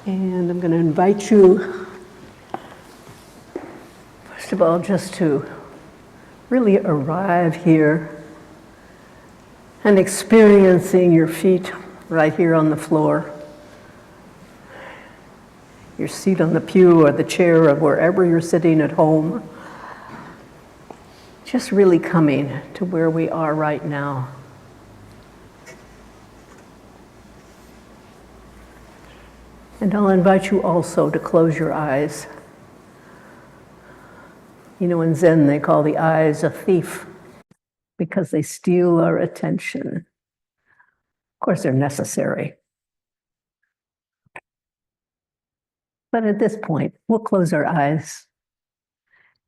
And I'm going to invite you, first of all, just to really arrive here and experiencing your feet right here on the floor, your seat on the pew or the chair or wherever you're sitting at home. Just really coming to where we are right now. And I'll invite you also to close your eyes. You know, in Zen, they call the eyes a thief because they steal our attention. Of course, they're necessary. But at this point, we'll close our eyes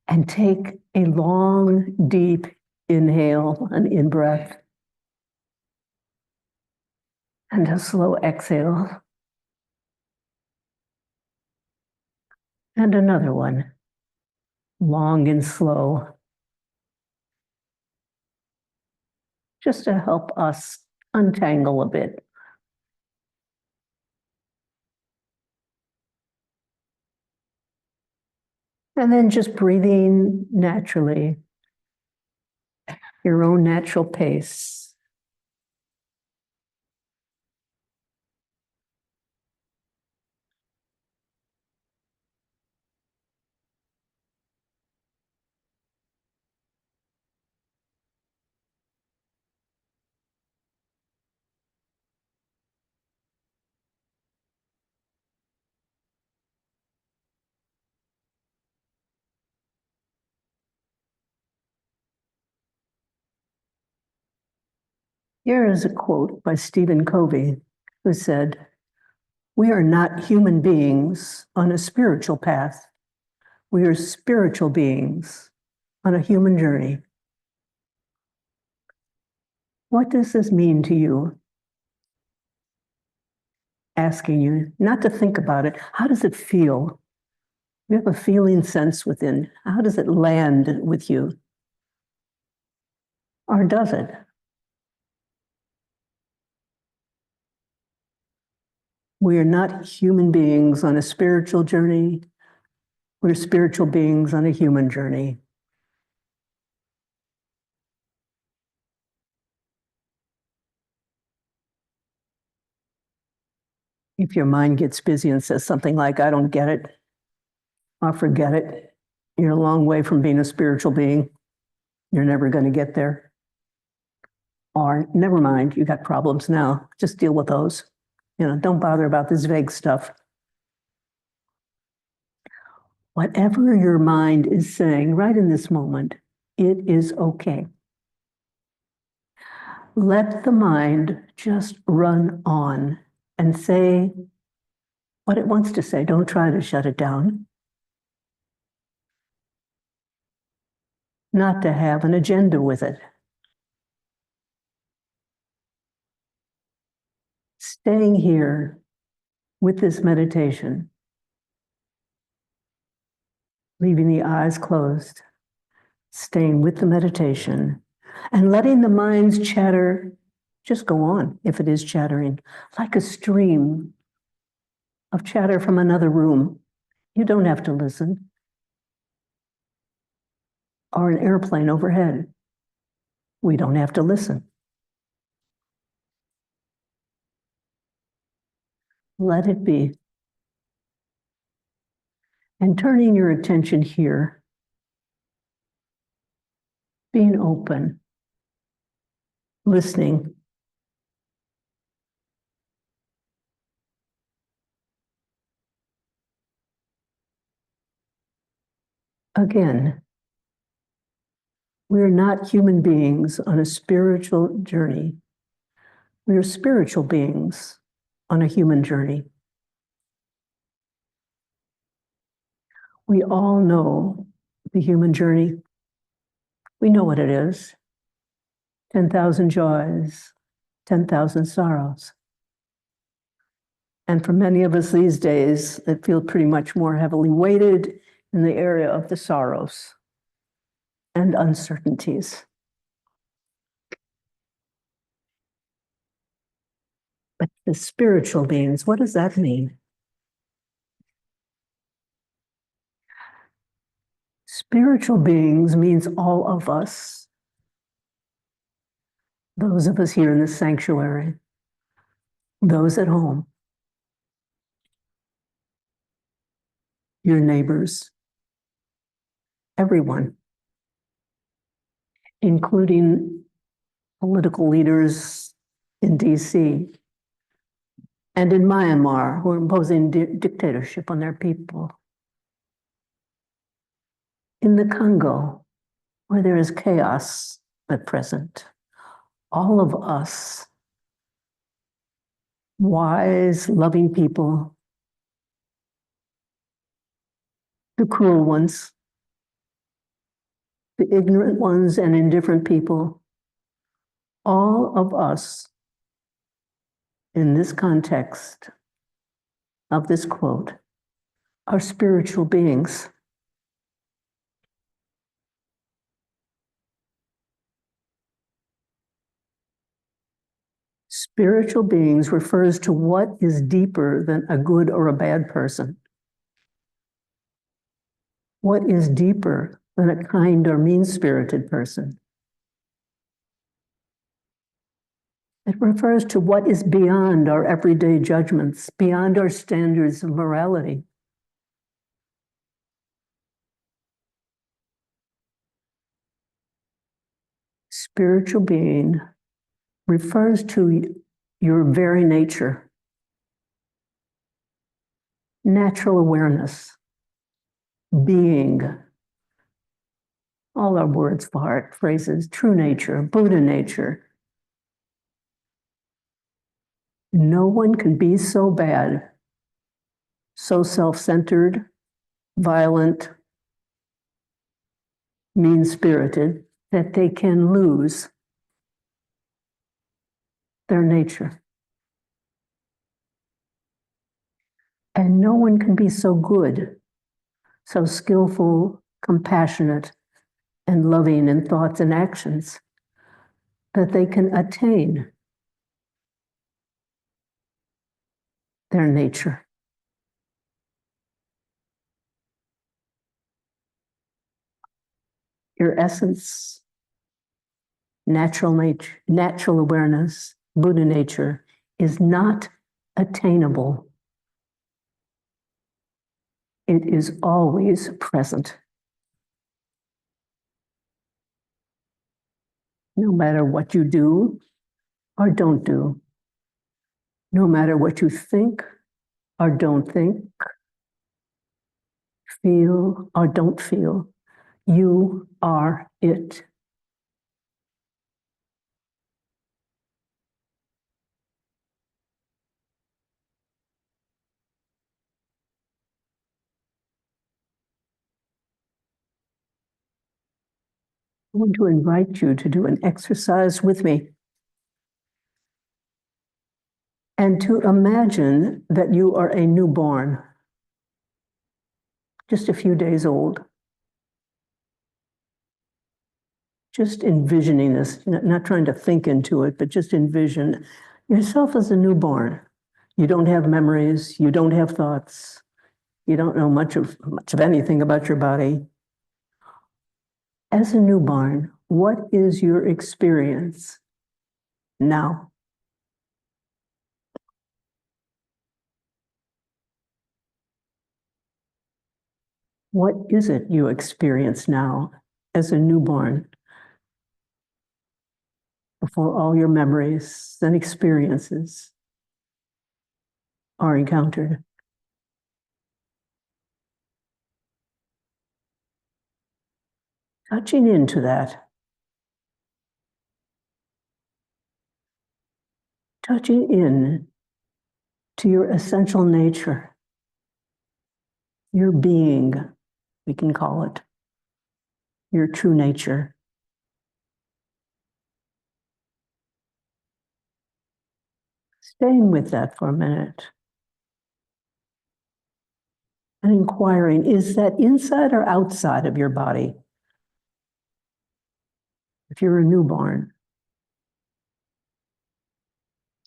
and take a long, deep inhale, an in-breath, and a slow exhale. And another one, long and slow, just to help us untangle a bit. And then just breathing naturally, your own natural pace. Here is a quote by Stephen Covey, who said, "We are not human beings on a spiritual path. We are spiritual beings on a human journey." What does this mean to you? Asking you not to think about it. How does it feel? You have a feeling sense within. How does it land with you? Or does it? We are not human beings on a spiritual journey. We're spiritual beings on a human journey. If your mind gets busy and says something like, "I don't get it," or "Forget it," you're a long way from being a spiritual being. You're never going to get there. Or, "Never mind, you got problems now. Just deal with those. Don't bother about this vague stuff." Whatever your mind is saying right in this moment, it is okay. Let the mind just run on and say what it wants to say. Don't try to shut it down. Not to have an agenda with it. Staying here with this meditation, leaving the eyes closed, staying with the meditation, and letting the mind's chatter just go on, if it is chattering, like a stream of chatter from another room. You don't have to listen. Or an airplane overhead. We don't have to listen. Let it be. And turning your attention here, being open, listening. Again, we're not human beings on a spiritual journey. We are spiritual beings on a human journey. We all know the human journey. We know what it is. 10,000 joys, 10,000 sorrows. And for many of us these days, it feels pretty much more heavily weighted in the area of the sorrows and uncertainties. But the spiritual beings, what does that mean? Spiritual beings means all of us. Those of us here in the sanctuary, those at home, your neighbors, everyone, including political leaders in DC and in Myanmar who are imposing dictatorship on their people. In the Congo, where there is chaos at present, all of us, wise, loving people, the cruel ones, the ignorant ones and indifferent people, all of us in this context of this quote are spiritual beings. Spiritual beings refers to what is deeper than a good or a bad person. What is deeper than a kind or mean-spirited person? It refers to what is beyond our everyday judgments, beyond our standards of morality. Spiritual being refers to your very nature, natural awareness, being, all our words, phrases, true nature, Buddha nature. No one can be so bad, so self-centered, violent, mean-spirited, that they can lose their nature. And no one can be so good, so skillful, compassionate, and loving in thoughts and actions that they can attain their nature. Your essence, natural nature, natural awareness, Buddha nature, is not attainable. It is always present. No matter what you do or don't do, no matter what you think or don't think, feel or don't feel, you are it. I want to invite you to do an exercise with me and to imagine that you are a newborn, just a few days old. Just envisioning this, not trying to think into it, but just envision yourself as a newborn. You don't have memories, you don't have thoughts, you don't know much of anything about your body. As a newborn, what is your experience now? What is it you experience now as a newborn before all your memories and experiences are encountered? Touching into that. Touching in to your essential nature, your being, we can call it, your true nature. Staying with that for a minute and inquiring, is that inside or outside of your body? If you're a newborn,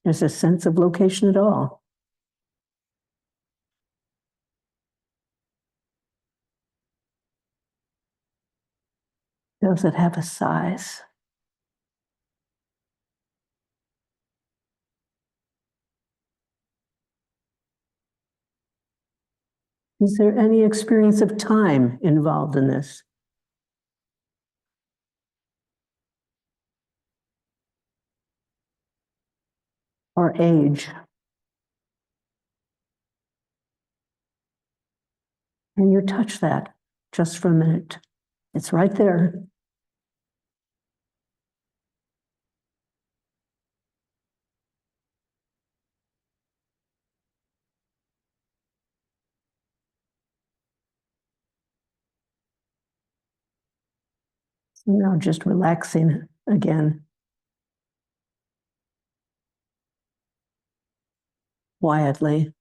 there's a sense of location at all. Does it have a size? Is there any experience of time involved in this? Or age? And you touch that just for a minute. It's right there. So now just relaxing again. Quietly.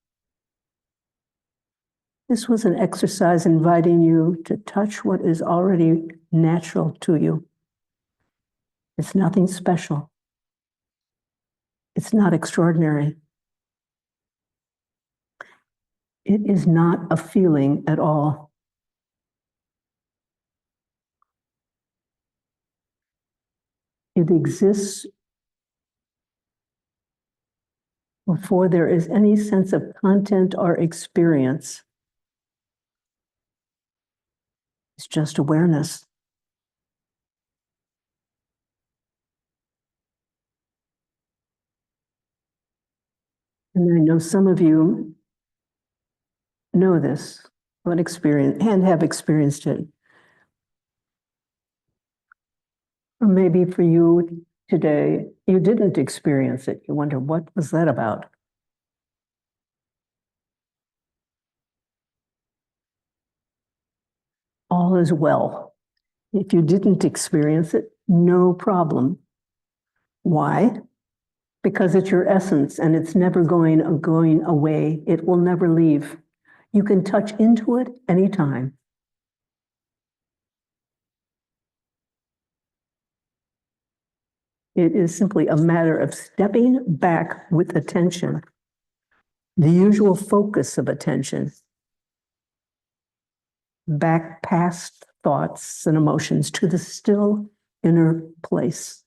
This was an exercise inviting you to touch what is already natural to you. It's nothing special. It's not extraordinary. It is not a feeling at all. It exists before there is any sense of content or experience. It's just awareness. And I know some of you know this, but experience and have experienced it. Or maybe for you today, you didn't experience it. You wonder, what was that about? All is well. If you didn't experience it, no problem. Why? Because it's your essence and it's never going away. It will never leave. You can touch into it anytime. It is simply a matter of stepping back with attention, the usual focus of attention, back past thoughts and emotions to the still inner place,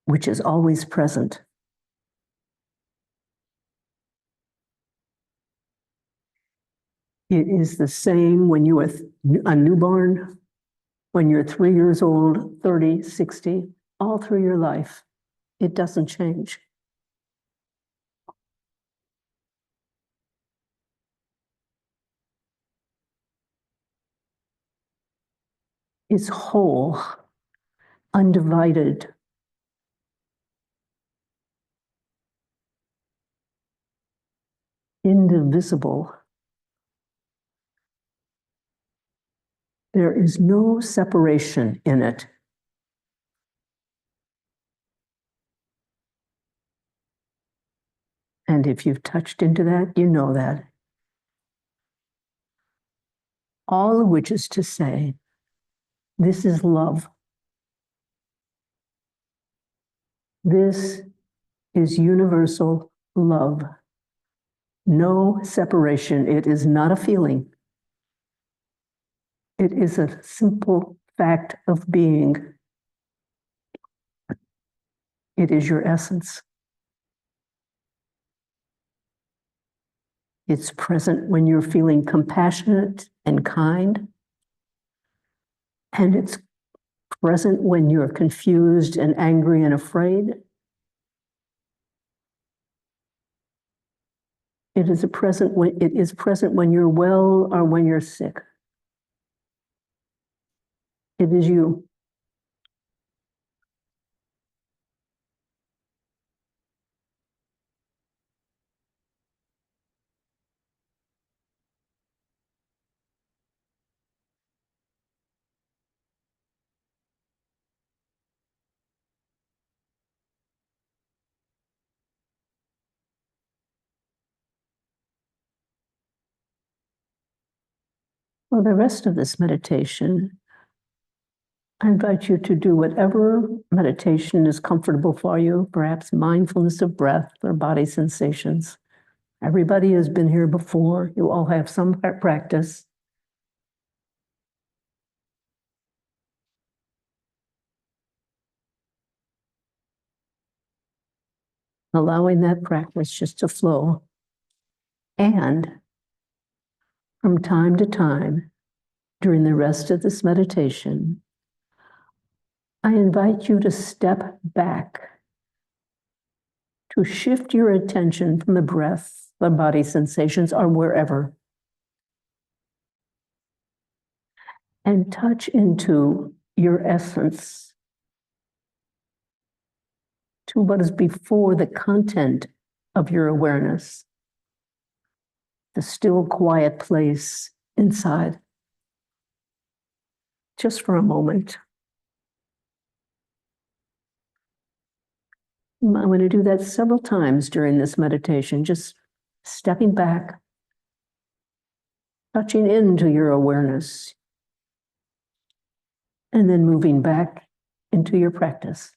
which is always present. It is the same when you are a newborn, when you're 3 years old, 30, 60, all through your life. It doesn't change. It's whole, undivided. Indivisible. There is no separation in it. And if you've touched into that, you know that. All of which is to say, this is love. This is universal love. No separation. It is not a feeling. It is a simple fact of being. It is your essence. It's present when you're feeling compassionate and kind. And it's present when you're confused and angry and afraid. It is present when you're well or when you're sick. It is you. For the rest of this meditation, I invite you to do whatever meditation is comfortable for you, perhaps mindfulness of breath or body sensations. Everybody has been here before. You all have some practice. allowing that practice just to flow. And from time to time, during the rest of this meditation, I invite you to step back, to shift your attention from the breath, the body sensations, or wherever, and touch into your essence, to what is before the content of your awareness, the still, quiet place inside. Just for a moment. I'm going to do that several times during this meditation, just stepping back, touching into your awareness, and then moving back into your practice.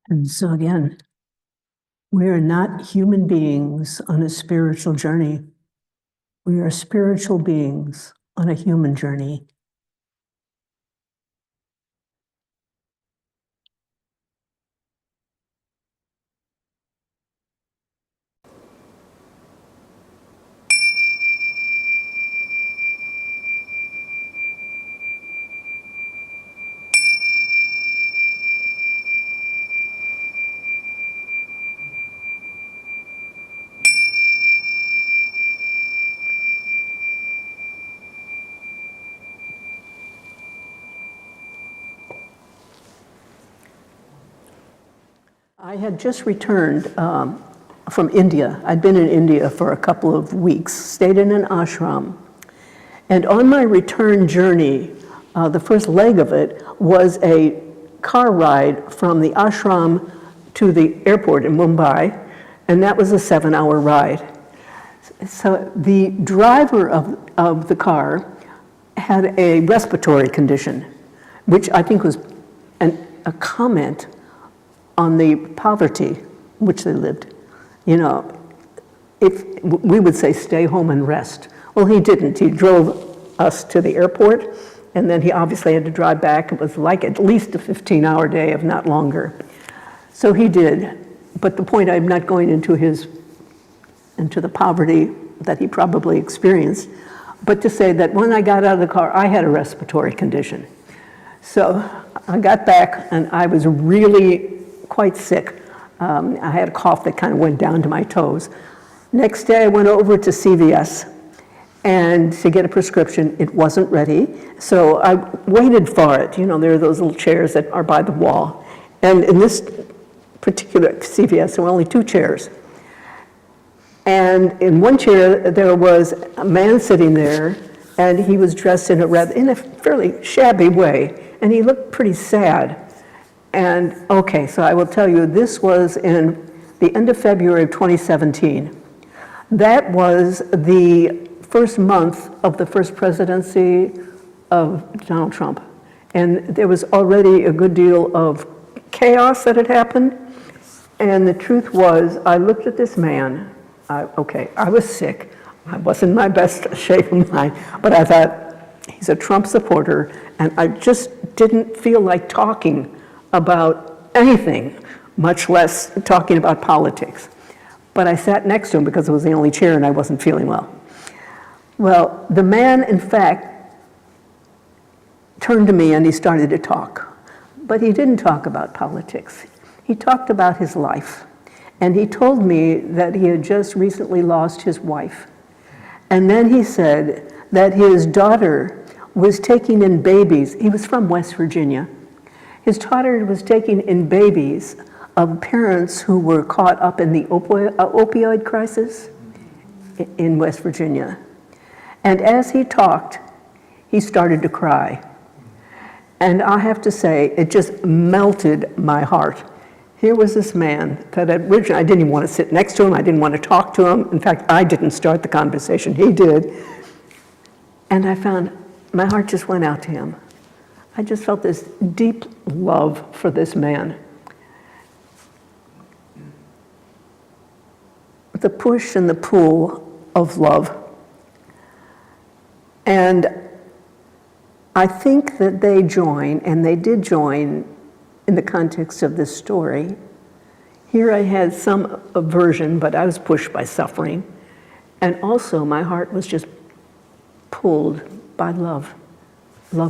And so again, we are not human beings on a spiritual journey. We are spiritual beings on a human journey. I had just returned from India. I'd been in India for a couple of weeks, stayed in an ashram. And on my return journey, the first leg of it was a car ride from the ashram to the airport in Mumbai, and that was a 7-hour ride. So the driver of the car had a respiratory condition, which I think was a comment on the poverty in which they lived. You know, if we would say stay home and rest. Well, he didn't. He drove us to the airport, and then he obviously had to drive back. It was like at least a 15-hour day, if not longer. So he did. But the point, I'm not going into the poverty that he probably experienced, but to say that when I got out of the car, I had a respiratory condition. So I got back, and I was really quite sick. I had a cough that kind of went down to my toes. Next day, I went over to CVS and to get a prescription. It wasn't ready, so I waited for it. You know, there are those little chairs that are by the wall. And in this particular CVS, there were only 2 chairs. And in one chair, there was a man sitting there, and he was dressed in a fairly shabby way, and he looked pretty sad. And okay, so I will tell you, this was in the end of February of 2017. That was the first month of the first presidency of Donald Trump. And there was already a good deal of chaos that had happened. And the truth was, I looked at this man. I was sick. I wasn't in my best shape of mind, but I thought, he's a Trump supporter, and I just didn't feel like talking about anything, much less talking about politics. But I sat next to him because it was the only chair and I wasn't feeling well. Well, the man, in fact, turned to me and he started to talk. But he didn't talk about politics. He talked about his life. And he told me that he had just recently lost his wife. And then he said that his daughter was taking in babies. He was from West Virginia. His daughter was taking in babies of parents who were caught up in the opioid crisis in West Virginia. And as he talked, he started to cry. And I have to say, it just melted my heart. Here was this man that originally I didn't even want to sit next to him. I didn't want to talk to him. In fact, I didn't start the conversation. He did. And I found my heart just went out to him. I just felt this deep love for this man. The push and the pull of love. And I think that they join, and they did join in the context of this story. Here I had some aversion, but I was pushed by suffering. And also my heart was just pulled by love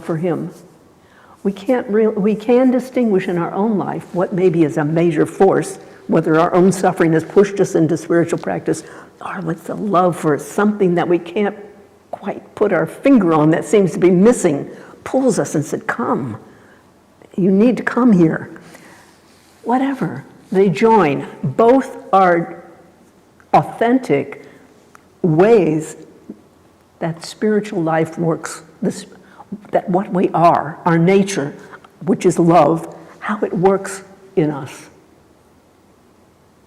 for him. We can distinguish in our own life what maybe is a major force, whether our own suffering has pushed us into spiritual practice, or what's the love for something that we can't quite put our finger on that seems to be missing, pulls us and said, come, you need to come here. Whatever, they join. Both are authentic ways that spiritual life works, that what we are, our nature, which is love, how it works in us.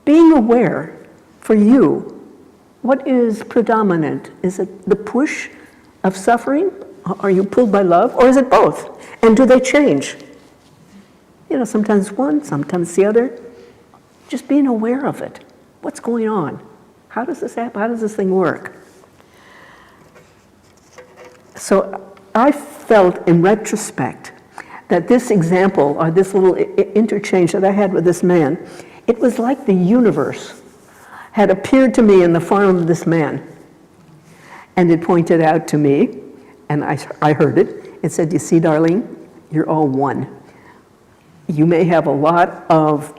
Being aware, for you, what is predominant? Is it the push of suffering? Are you pulled by love? Or is it both? And do they change? Sometimes one, sometimes the other. Just being aware of it. What's going on? How does this happen? How does this thing work? So I felt in retrospect that this example, or this little interchange that I had with this man, it was like the universe had appeared to me in the form of this man. And it pointed out to me, and I heard it. It said, "You see, darling, you're all one. You may have a lot of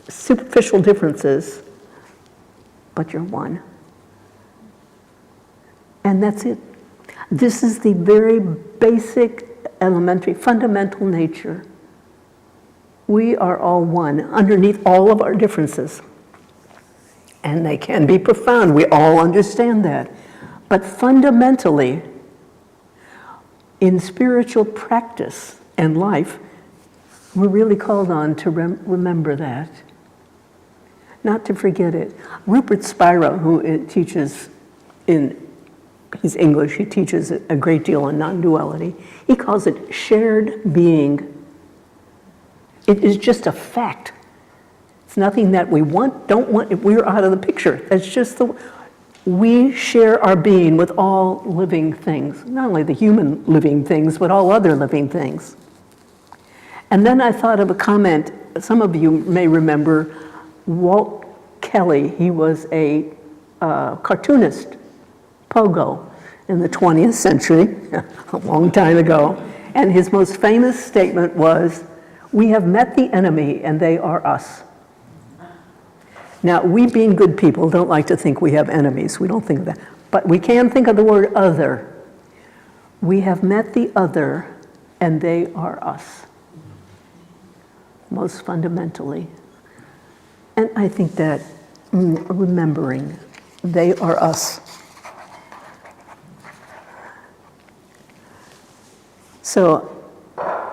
superficial differences, but you're one." And that's it. This is the very basic, elementary, fundamental nature. We are all one underneath all of our differences. And they can be profound. We all understand that. But fundamentally, in spiritual practice and life, we're really called on to remember that. Not to forget it. Rupert Spira, who teaches he's English, he teaches a great deal on non-duality. He calls it shared being. It is just a fact. It's nothing that we want, don't want, if we're out of the picture. That's just we share our being with all living things, not only the human living things, but all other living things. And then I thought of a comment, some of you may remember Walt Kelly. He was a cartoonist, Pogo, in the 20th century, a long time ago. And his most famous statement was, "We have met the enemy and they are us." Now, we being good people don't like to think we have enemies. We don't think of that. But we can think of the word other. We have met the other and they are us. Most fundamentally. And I think that remembering they are us. So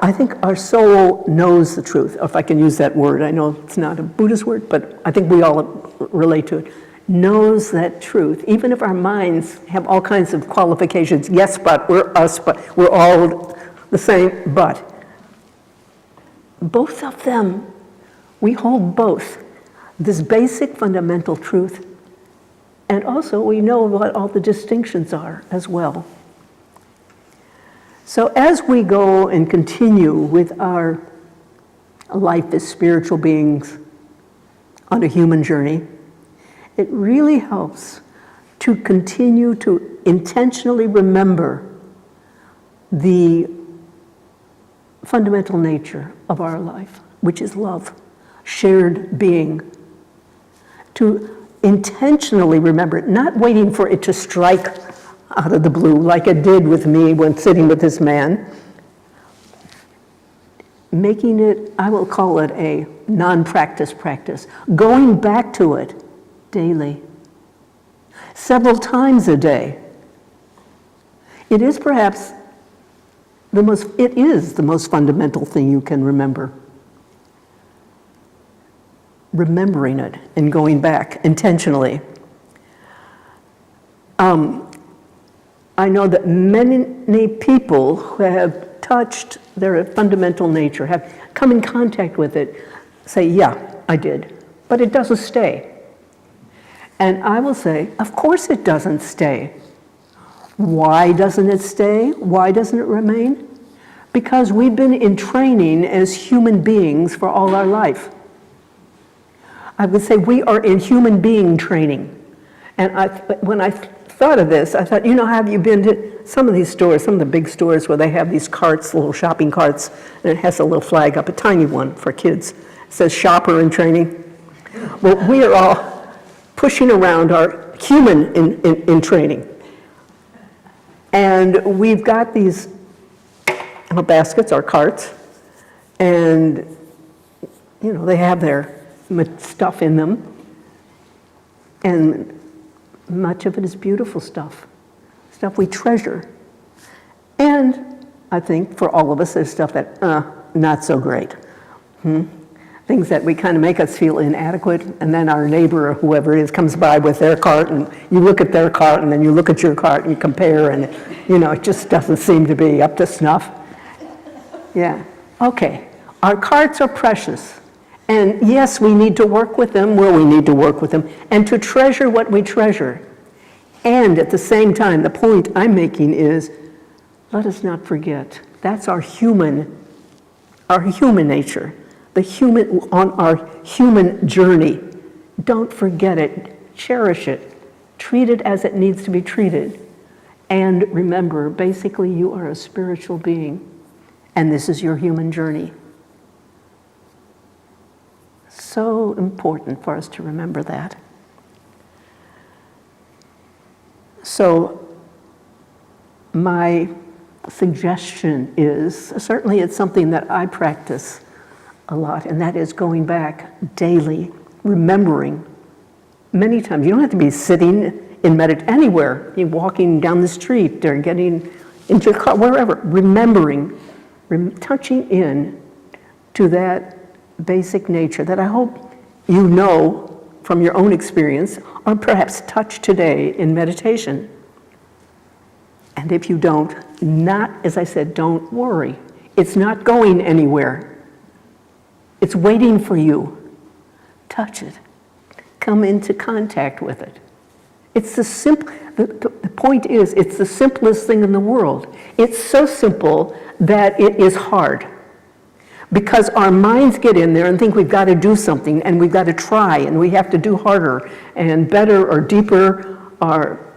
I think our soul knows the truth, if I can use that word. I know it's not a Buddhist word, but I think we all relate to it. Knows that truth, even if our minds have all kinds of qualifications. Yes, but we're us, but we're all the same, but. Both of them, we hold both. This basic fundamental truth, and also we know what all the distinctions are as well. So as we go and continue with our life as spiritual beings on a human journey, it really helps to continue to intentionally remember the fundamental nature of our life, which is love, shared being. To intentionally remember it, not waiting for it to strike out of the blue like it did with me when sitting with this man. Making it, I will call it a non-practice practice. Going back to it daily, several times a day. It is perhaps the most fundamental thing you can remember. Remembering it and going back intentionally. I know that many people who have touched their fundamental nature, have come in contact with it, say, yeah, I did, but it doesn't stay. And I will say, of course it doesn't stay. Why doesn't it stay? Why doesn't it remain? Because we've been in training as human beings for all our life. I would say we are in human being training. And when I thought of this, I thought, have you been to some of these stores, some of the big stores where they have these carts, little shopping carts, and it has a little flag up, a tiny one for kids. It says shopper in training. Well, we are all pushing around our human in training. And we've got these baskets or carts, and they have their stuff in them, and much of it is beautiful stuff we treasure. And I think for all of us, there's stuff that not so great. Things that we kind of make us feel inadequate, and then our neighbor or whoever it is comes by with their cart, and you look at their cart, and then you look at your cart, and you compare, and it just doesn't seem to be up to snuff. Yeah, okay. Our cards are precious. And yes, we need to work with them where we need to work with them, and to treasure what we treasure. And at the same time, the point I'm making is, let us not forget, that's our human nature, on our human journey. Don't forget it, cherish it, treat it as it needs to be treated. And remember, basically you are a spiritual being, and this is your human journey. So important for us to remember that. So my suggestion is, certainly it's something that I practice a lot, and that is going back daily, remembering many times. You don't have to be sitting in anywhere. You're walking down the street or getting into a car, wherever, remembering, touching in to that basic nature that I hope you know from your own experience, or perhaps touch today in meditation. And if you don't, as I said, don't worry. It's not going anywhere. It's waiting for you. Touch it. Come into contact with it. It's the point is, it's the simplest thing in the world. It's so simple that it is hard. Because our minds get in there and think we've got to do something, and we've got to try, and we have to do harder and better or deeper or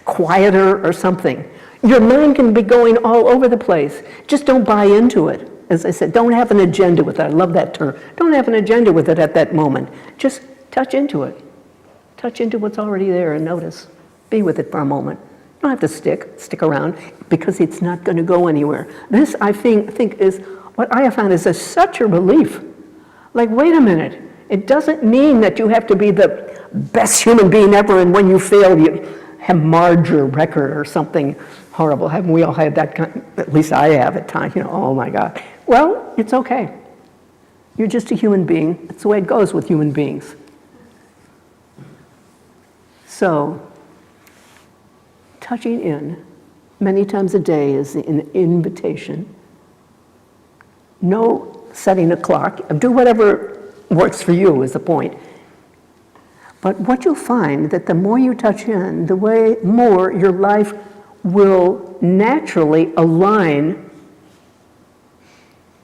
quieter or something. Your mind can be going all over the place. Just don't buy into it. As I said, don't have an agenda with it. I love that term. Don't have an agenda with it at that moment. Just touch into it. Touch into what's already there and notice. Be with it for a moment. You don't have to stick around, because it's not going to go anywhere. This, I think is what I have found is such a relief. Like, wait a minute. It doesn't mean that you have to be the best human being ever, and when you fail, you have marred your record or something horrible. Haven't we all had that at least I have at times, oh my God. Well, it's okay. You're just a human being. It's the way it goes with human beings. So, touching in many times a day is an invitation. No setting a clock. Do whatever works for you is the point. But what you'll find that the more you touch in, the way more your life will naturally align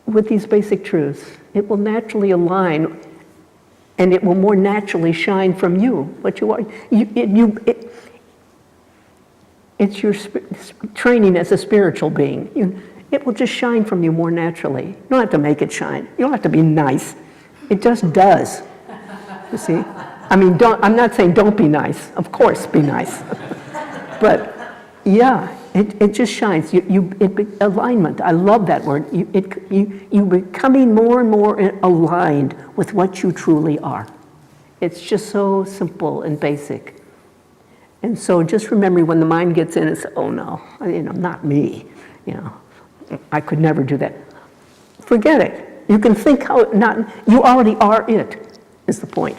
with these basic truths. It will naturally align, and it will more naturally shine from you. What you are, it's your training as a spiritual being. It will just shine from you more naturally. You don't have to make it shine. You don't have to be nice. It just does. You see? I mean, I'm not saying don't be nice. Of course, be nice. But yeah, it just shines. Alignment. I love that word. You becoming more and more aligned with what you truly are. It's just so simple and basic. And so just remember, when the mind gets in, it's, oh no, not me. I could never do that. Forget it. You can think you already are it, is the point.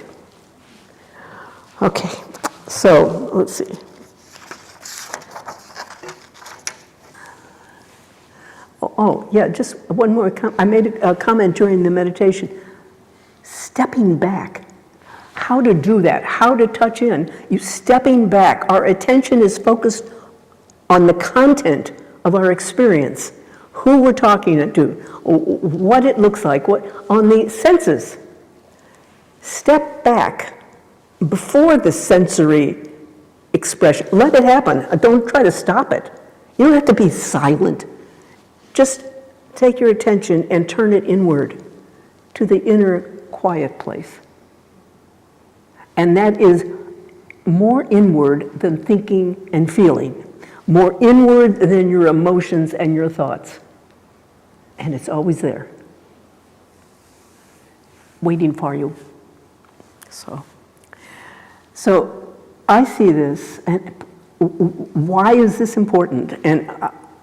Okay, so let's see. Oh yeah, just one more I made a comment during the meditation. Stepping back. How to do that, how to touch in. You stepping back. Our attention is focused on the content of our experience. Who we're talking to, what it looks like, on the senses. Step back before the sensory expression. Let it happen. Don't try to stop it. You don't have to be silent. Just take your attention and turn it inward to the inner quiet place. And that is more inward than thinking and feeling. More inward than your emotions and your thoughts. And it's always there, waiting for you. So I see this, and why is this important? And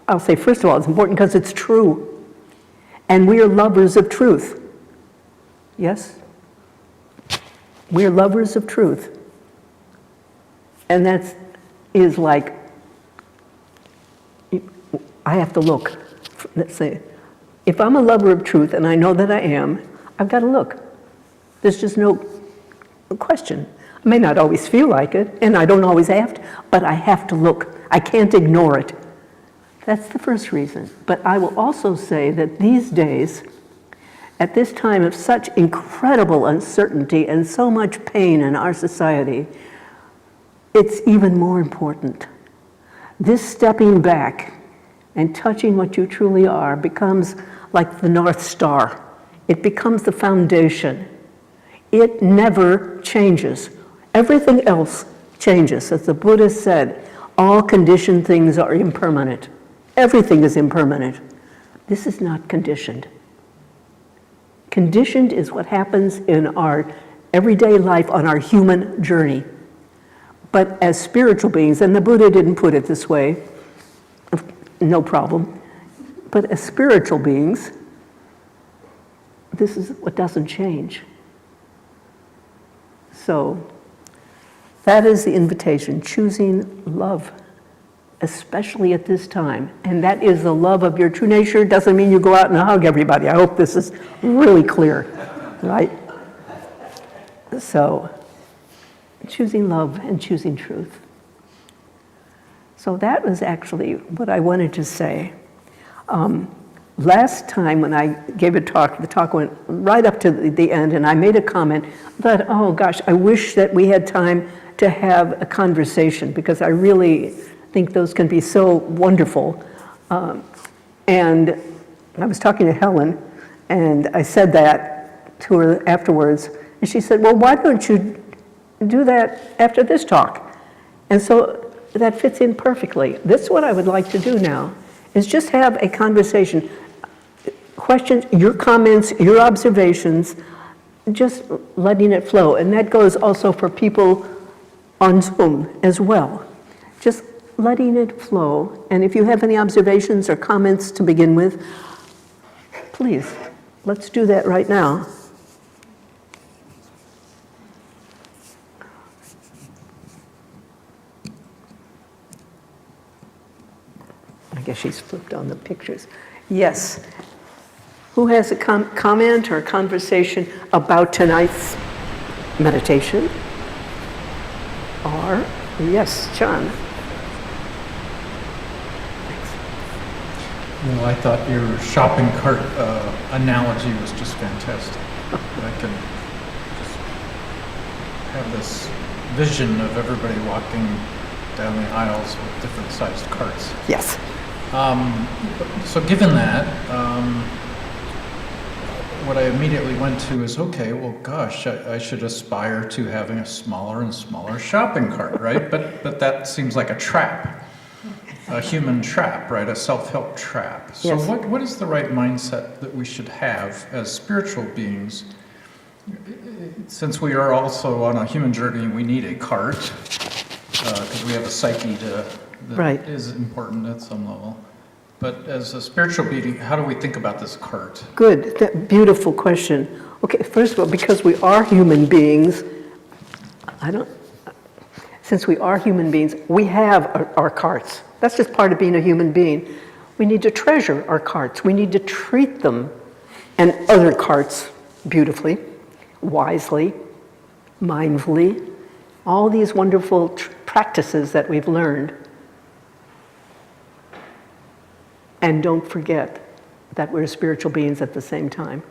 I'll say, first of all, it's important because it's true. And we are lovers of truth. Yes? We are lovers of truth. And that is like, I have to look, let's say, if I'm a lover of truth, and I know that I am, I've got to look. There's just no question. I may not always feel like it, and I don't always have to, but I have to look. I can't ignore it. That's the first reason. But I will also say that these days, at this time of such incredible uncertainty and so much pain in our society, it's even more important. This stepping back and touching what you truly are becomes like the North Star. It becomes the foundation. It never changes. Everything else changes. As the Buddha said, all conditioned things are impermanent. Everything is impermanent. This is not conditioned. Conditioned is what happens in our everyday life on our human journey. But as spiritual beings, and the Buddha didn't put it this way, no problem, but as spiritual beings, this is what doesn't change. So that is the invitation, choosing love, especially at this time. And that is the love of your true nature. Doesn't mean you go out and hug everybody. I hope this is really clear, right? So choosing love and choosing truth. So that was actually what I wanted to say. Last time when I gave a talk, the talk went right up to the end, and I made a comment that, oh gosh, I wish that we had time to have a conversation, because I really think those can be so wonderful. And I was talking to Helen, and I said that to her afterwards, and she said, well, why don't you do that after this talk? And so that fits in perfectly. This is what I would like to do now, is just have a conversation. Questions, your comments, your observations, just letting it flow. And that goes also for people on Zoom as well. Just letting it flow. And if you have any observations or comments to begin with, please, let's do that right now. I guess she's flipped on the pictures. Yes. Who has a comment or a conversation about tonight's meditation? Or, yes, John. Thanks. Well, I thought your shopping cart analogy was just fantastic. I can just have this vision of everybody walking down the aisles with different sized carts. Yes. So given that, what I immediately went to is, okay, well, gosh, I should aspire to having a smaller and smaller shopping cart, right? But that seems like a trap, a human trap, right? A self-help trap. So Yes. what is the right mindset that we should have as spiritual beings? Since we are also on a human journey, we need a cart, because we have a psyche that Right. is important at some level. But as a spiritual being, how do we think about this cart? Good. Beautiful question. Okay, first of all, because we are human beings, since we are human beings, we have our carts. That's just part of being a human being. We need to treasure our carts. We need to treat them and other carts beautifully, wisely, mindfully, all these wonderful practices that we've learned. And don't forget that we're spiritual beings at the same time.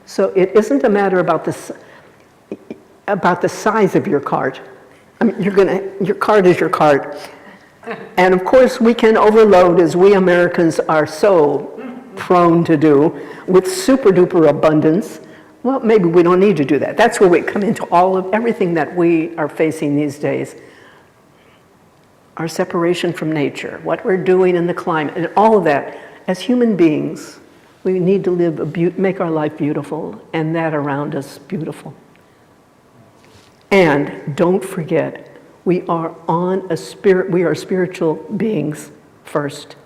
So it isn't a matter about the size of your cart. I mean, your cart is your cart. And of course we can overload, as we Americans are so prone to do, with super duper abundance. Well, maybe we don't need to do that. That's where we come into everything that we are facing these days. Our separation from nature, what we're doing in the climate, and all of that. As human beings, we need to make our life beautiful, and that around us beautiful. And don't forget, we are spiritual beings first.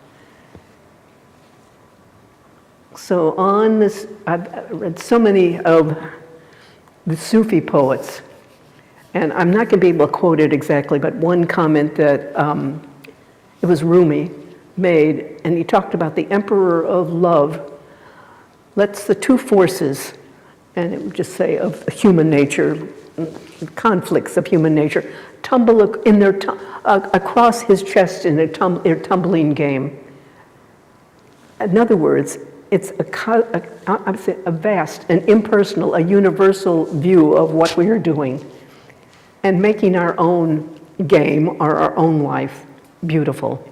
So on this, I've read so many of the Sufi poets, and I'm not going to be able to quote it exactly, but one comment that it was Rumi made, and he talked about the emperor of love lets the two forces, and it would just say of human nature, conflicts of human nature, tumble in their across his chest in their tumbling game. In other words, it's a vast, an impersonal, a universal view of what we are doing, and making our own game or our own life beautiful.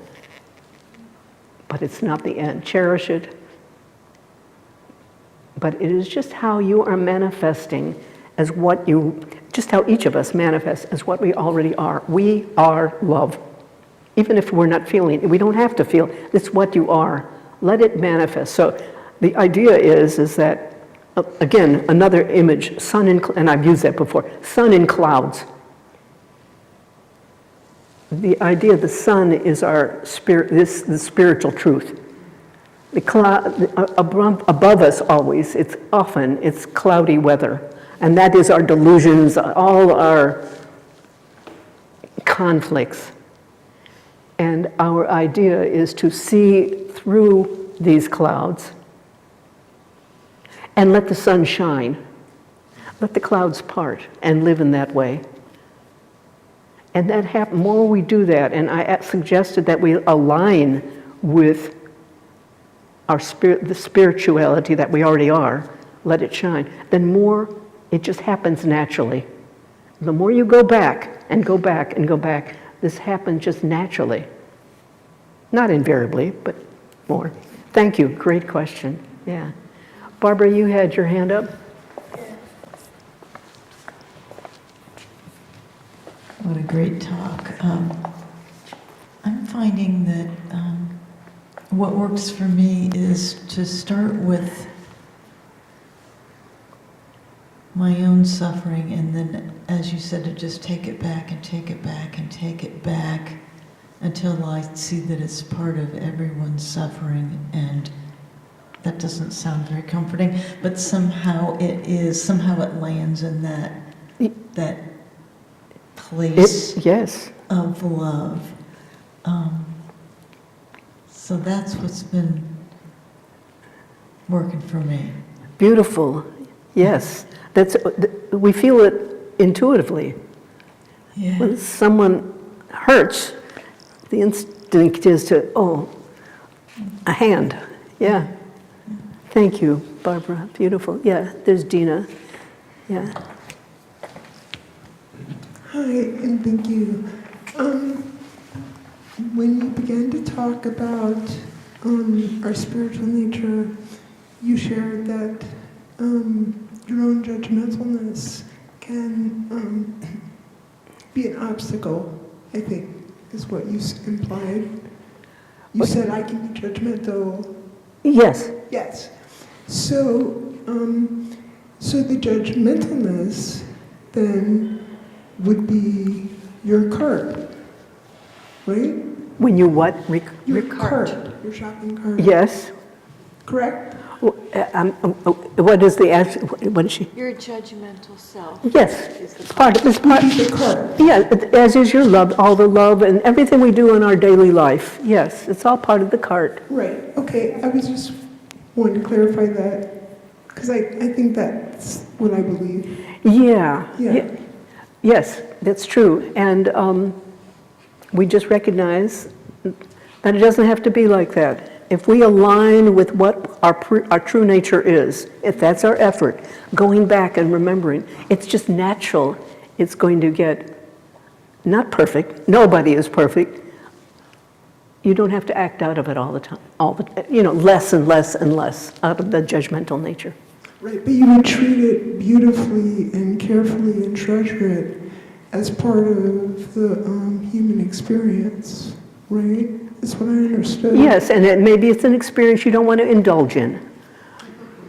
But it's not the end. Cherish it. But it is just how you are manifesting as what just how each of us manifests as what we already are. We are love. Even if we're not feeling it, we don't have to feel, it's what you are. Let it manifest. So the idea is that, again, another image, sun in, and I've used that before, sun in clouds. The idea of the sun is our spirit, the spiritual truth. The cloud above us always, it's cloudy weather. And that is our delusions, all our conflicts. And our idea is to see through these clouds and let the sun shine. Let the clouds part and live in that way. And that more we do that, and I suggested that we align with our spirit, the spirituality that we already are, let it shine, then more, it just happens naturally. The more you go back and go back and go back, this happens just naturally. Not invariably, but more. Thank you, great question, yeah. Barbara, you had your hand up? What a great talk. I'm finding that what works for me is to start with my own suffering, and then, as you said, to just take it back and take it back and take it back until I see that it's part of everyone's suffering. And that doesn't sound very comforting, but somehow it is, somehow it lands in that place Yes. of love. So that's what's been working for me. Beautiful, yes. We feel it intuitively. Yeah. When someone hurts, the instinct is to, a hand. Yeah. Thank you, Barbara. Beautiful. Yeah, there's Dina. Yeah. Hi, and thank you. When you began to talk about our spiritual nature, you shared that your own judgmentalness can be an obstacle, I think, is what you implied. You said I can be judgmental. Yes. Yes. So the judgmentalness then would be your cart, right? When you what? Your cart, your shopping cart. Yes. Correct? What is the answer? What is she? Your judgmental self. Yes. It's part. The cart. Yeah, as is your love, all the love and everything we do in our daily life. Yes, it's all part of the cart. Right. Okay. I was just wanting to clarify that because I think that's what I believe. Yeah. Yeah. Yes, that's true. And we just recognize that it doesn't have to be like that. If we align with what our true nature is, if that's our effort, going back and remembering, it's just natural. It's going to get not perfect. Nobody is perfect. You don't have to act out of it all the time. Less and less and less out of the judgmental nature. Right. But you would treat it beautifully and carefully and treasure it as part of the human experience, right? That's what I understood. Yes, and maybe it's an experience you don't want to indulge in,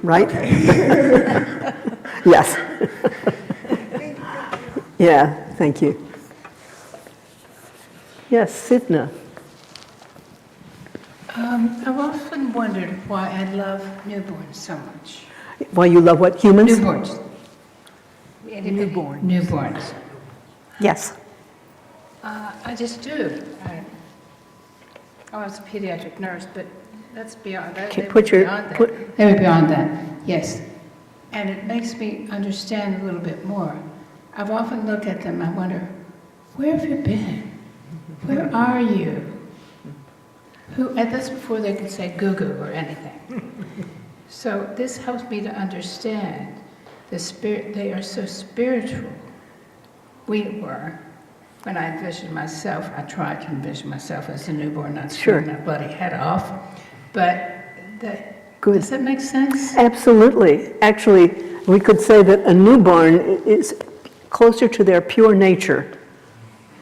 right? Okay. Yes. Yeah, thank you. Yes, Sidna. I've often wondered why I love newborns so much. Why you love what, humans? Newborns. Newborns. Yes. I just do. I was a pediatric nurse, but that's beyond that. Okay, They put were your- beyond that. put- They were beyond that. Yes. And it makes me understand a little bit more. I've often looked at them, I wonder, where have you been? Where are you? And that's before they can say goo-goo or anything. So this helps me to understand the spirit. They are so spiritual. We were. When I envisioned myself, I tried to envision myself as a newborn, not screaming my bloody head off. But Good. Does that make sense? Absolutely. Actually, we could say that a newborn is closer to their pure nature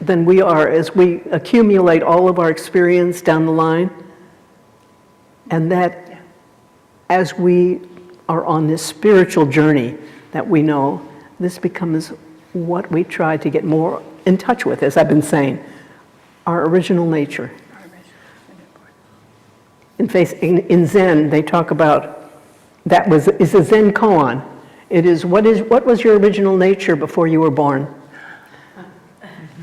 than we are as we accumulate all of our experience down the line. And that as we are on this spiritual journey that we know, this becomes what we try to get more in touch with, as I've been saying, our original nature. In Zen, they talk about is a Zen koan. It is what was your original nature before you were born?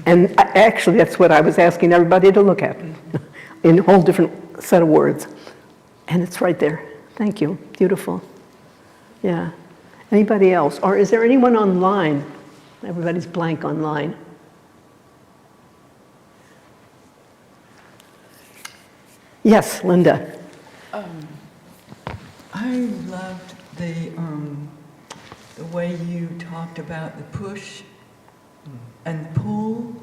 And actually, that's what I was asking everybody to look at, in a whole different set of words. And it's right there. Thank you. Beautiful. Yeah. Anybody else? Or is there anyone online? Everybody's blank online. Yes, Linda. I loved the way you talked about the push and pull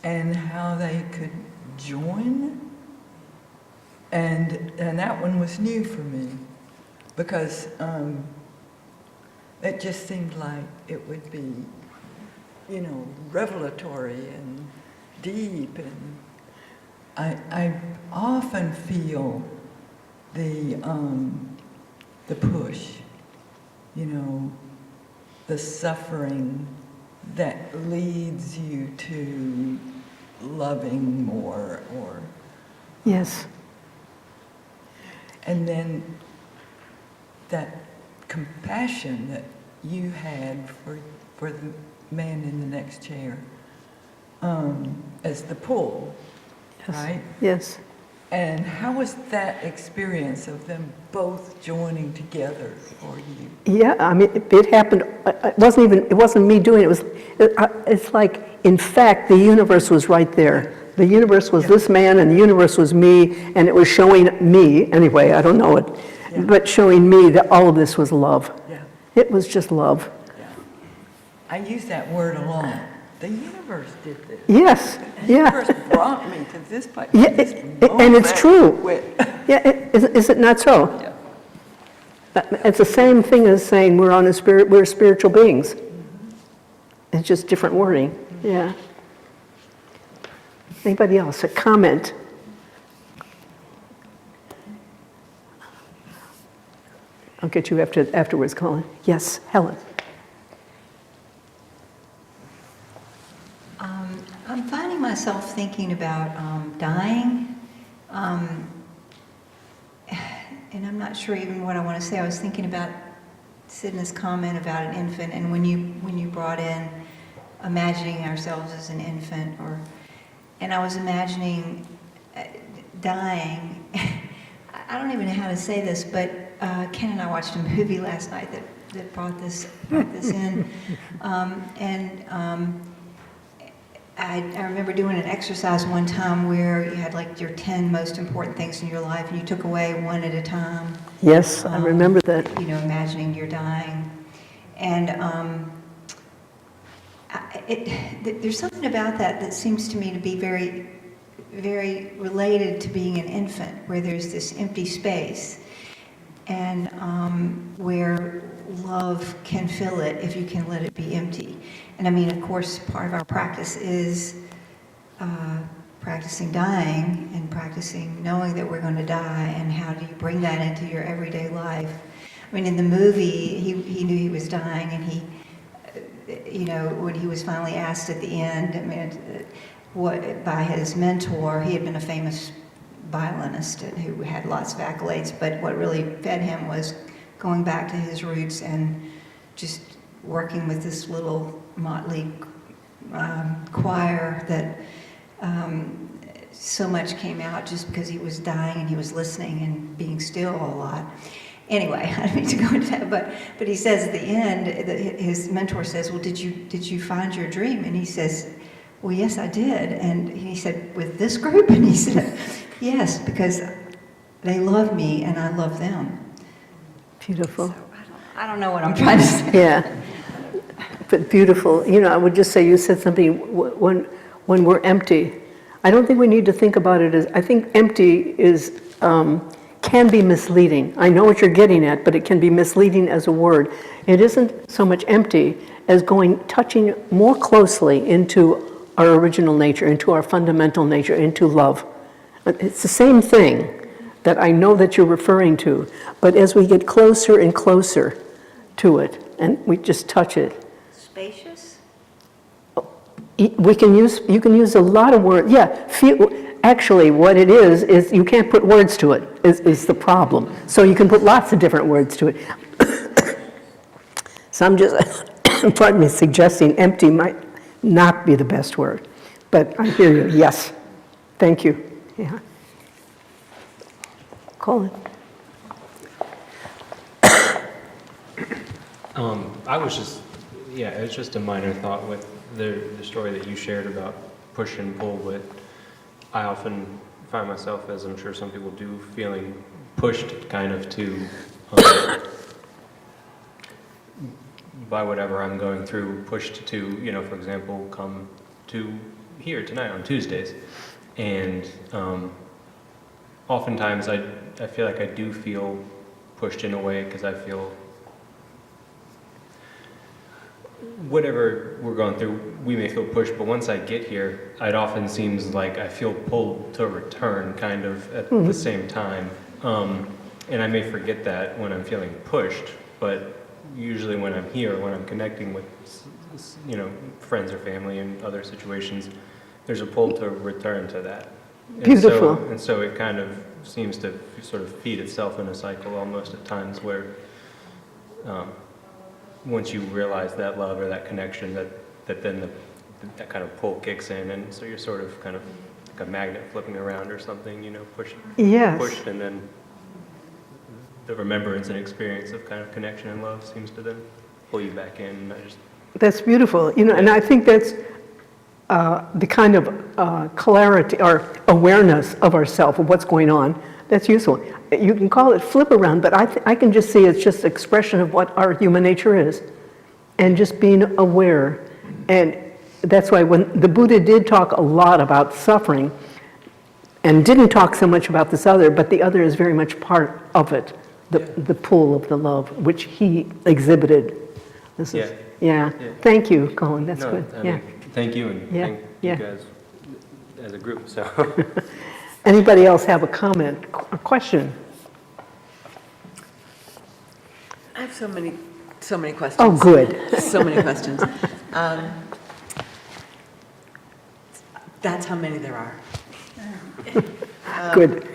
and how they could join. And that one was new for me because it just seemed like it would be, revelatory and deep, and I often feel the push, the suffering that leads you to loving more, or Yes. and then that compassion that you had for the man in the next chair as the pull, Yes. right? Yes. And how was that experience of them both joining together for you? Yeah, I mean, it happened. It wasn't me doing it. It's like, in fact, the universe was right there. The universe was this man, and the universe was me, and it was showing me, anyway, I don't know it, but showing me that all of this was love. Yeah. It was just love. Yeah. I use that word a lot. The universe did this. Yes, The yeah. universe brought me to this place. Yeah, this and it's moment true. with- Yeah, is it not so? Yeah. It's the same thing as saying we're spiritual beings. It's just different wording, yeah. Anybody else, a comment? I'll get you afterwards, Colin. Yes, Helen. I'm finding myself thinking about dying, and I'm not sure even what I want to say. I was thinking about Sidney's comment about an infant, and when you brought in imagining ourselves as an infant, and I was imagining dying. I don't even know how to say this, but Ken and I watched a movie last night that brought this in, I remember doing an exercise one time where you had like your 10 most important things in your life, and you took away one at a time. Yes, I remember that. Imagining you're dying. And there's something about that seems to me to be very, very related to being an infant, where there's this empty space, and where love can fill it if you can let it be empty. And I mean, of course, part of our practice is practicing dying and practicing knowing that we're going to die, and how do you bring that into your everyday life. I mean, in the movie, he knew he was dying, and he, when he was finally asked at the end, I mean, by his mentor, he had been a famous violinist who had lots of accolades, but what really fed him was going back to his roots and just working with this little motley choir that so much came out just because he was dying and he was listening and being still a lot. Anyway, I don't need to go into that, but he says at the end, his mentor says, well, did you find your dream? And he says, well, yes, I did. And he said, with this group? And he said, yes, because they love me and I love them. Beautiful. So I don't know what I'm trying to say. Yeah, but beautiful. I would just say, you said something, when we're empty, I don't think we need to think about it as, I think empty is, can be misleading. I know what you're getting at, but it can be misleading as a word. It isn't so much empty as touching more closely into our original nature, into our fundamental nature, into love. It's the same thing that I know that you're referring to, but as we get closer and closer to it, and we just touch it. Spacious? You can use a lot of words. Yeah, actually what it is you can't put words to it, is the problem. So you can put lots of different words to it. So I'm just, pardon me, suggesting empty might not be the best word. But I hear you, yes. Thank you. Yeah. Colin. It was just a minor thought with the story that you shared about push and pull with. I often find myself, as I'm sure some people do, feeling pushed kind of to, by whatever I'm going through, pushed to, for example, come to here tonight on Tuesdays. And oftentimes I feel like I do feel pushed in a way because I feel whatever we're going through, we may feel pushed, but once I get here, it often seems like I feel pulled to return kind of at the same time. And I may forget that when I'm feeling pushed, but usually when I'm here, when I'm connecting with, friends or family and other situations, there's a pull to return to that. Beautiful. And so it kind of seems to sort of feed itself in a cycle almost at times where once you realize that love or that connection, that then that kind of pull kicks in, and so you're sort of kind of like a magnet flipping around or something, pushed, and then the remembrance and experience of kind of connection and love seems to then pull you back in. That's beautiful, and I think that's the kind of clarity or awareness of ourself, of what's going on, that's useful. You can call it flip around, but I can just see it's just expression of what our human nature is, and just being aware. And that's why when the Buddha did talk a lot about suffering, and didn't talk so much about this other, but the other is very much part of it, the pull of the love, which he exhibited. This is, Thank you, Colin, that's good. Thank you, and thank you guys as a group. So. Anybody else have a comment, a question? I have so many questions. Oh, good. So many questions. That's how many there are. Good.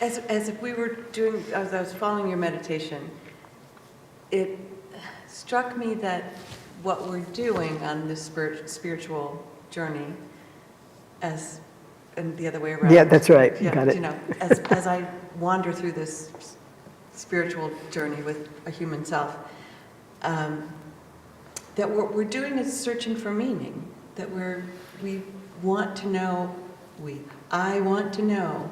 As we were doing, as I was following your meditation, it struck me that what we're doing on this spiritual journey, and the other way around. Yeah, that's right. You got it. As I wander through this spiritual journey with a human self, that what we're doing is searching for meaning. That we want to know. I want to know.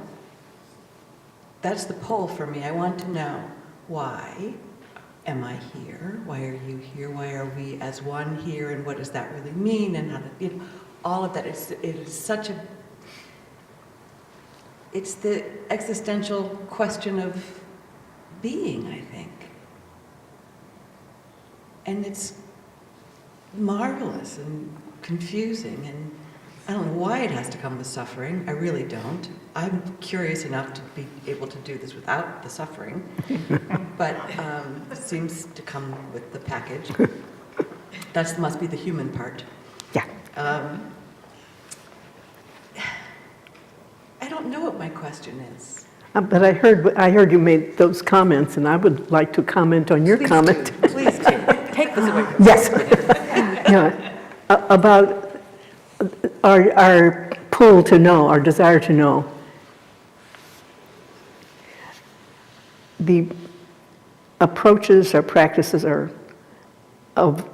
That's the pull for me. I want to know why am I here? Why are you here? Why are we as one here? And what does that really mean? And how to, all of that. It is such a. It's the existential question of being, I think. And it's marvelous and confusing, and I don't know why it has to come with suffering. I really don't. I'm curious enough to be able to do this without the suffering, but it seems to come with the package. That must be the human part. Yeah. I don't know what my question is. But I heard you made those comments, and I would like to comment on your comment. Please do. Take this away. Yes. About our pull to know, our desire to know. the approaches or practices are of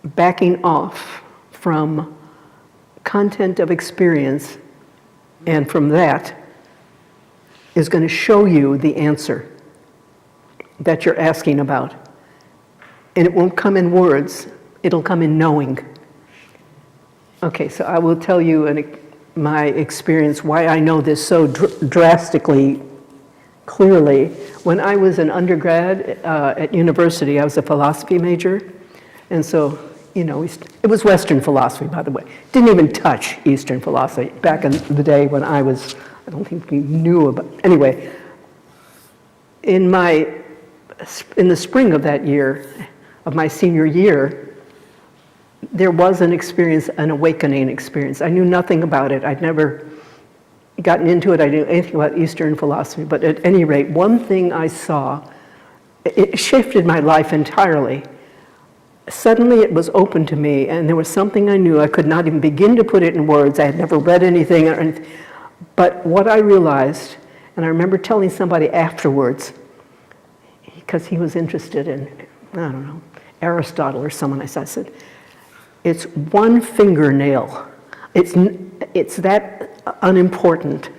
backing off from content of experience, and from that is going to show you the answer that you're asking about. And it won't come in words, it'll come in knowing. Okay, so I will tell you my experience, why I know this so drastically clearly. When I was an undergrad at university, I was a philosophy major, and so, you know, it was Western philosophy, by the way. Didn't even touch Eastern philosophy back in the day when I don't think we knew about, anyway. In the spring of that year, of my senior year, there was an awakening experience. I knew nothing about it. I'd never gotten into it. I didn't know anything about Eastern philosophy, but at any rate, one thing I saw, it shifted my life entirely. Suddenly it was open to me, and there was something I knew. I could not even begin to put it in words. I had never read anything, but what I realized, and I remember telling somebody afterwards, because he was interested in, I don't know, Aristotle or someone, I said, it's one fingernail. It's that unimportant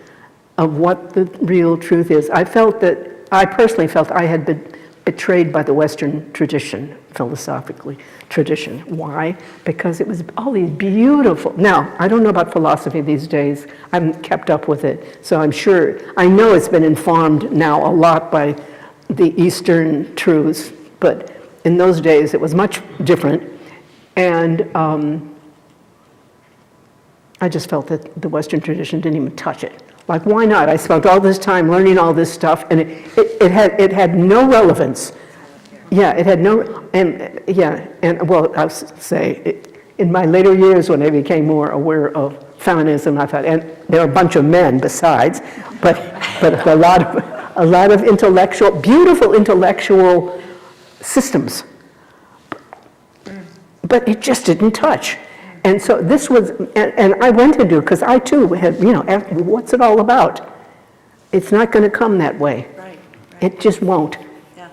of what the real truth is. I personally felt I had been betrayed by the Western tradition, philosophically tradition. Why? Because it was all these beautiful, now, I don't know about philosophy these days. I haven't kept up with it, so I know it's been informed now a lot by the Eastern truths, but in those days it was much different. And I just felt that the Western tradition didn't even touch it. Like, why not? I spent all this time learning all this stuff, and it had no relevance. Yeah, it had no, and well, I'll say, in my later years when I became more aware of feminism, I thought, and there are a bunch of men besides, but a lot of intellectual, beautiful intellectual systems. But it just didn't touch. And so this was, and I went into it because I too had, asked, what's it all about? It's not going to come that way. Right. It just won't. Yeah.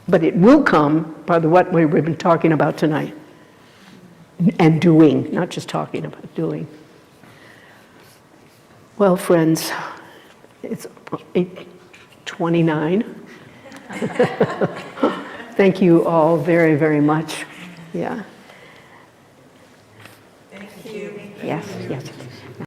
But it will come by what we've been talking about tonight. And doing, not just talking about, doing. Well, friends, it's 8:29. Thank you all very, very much. Yeah. Thank you. Yes, yes.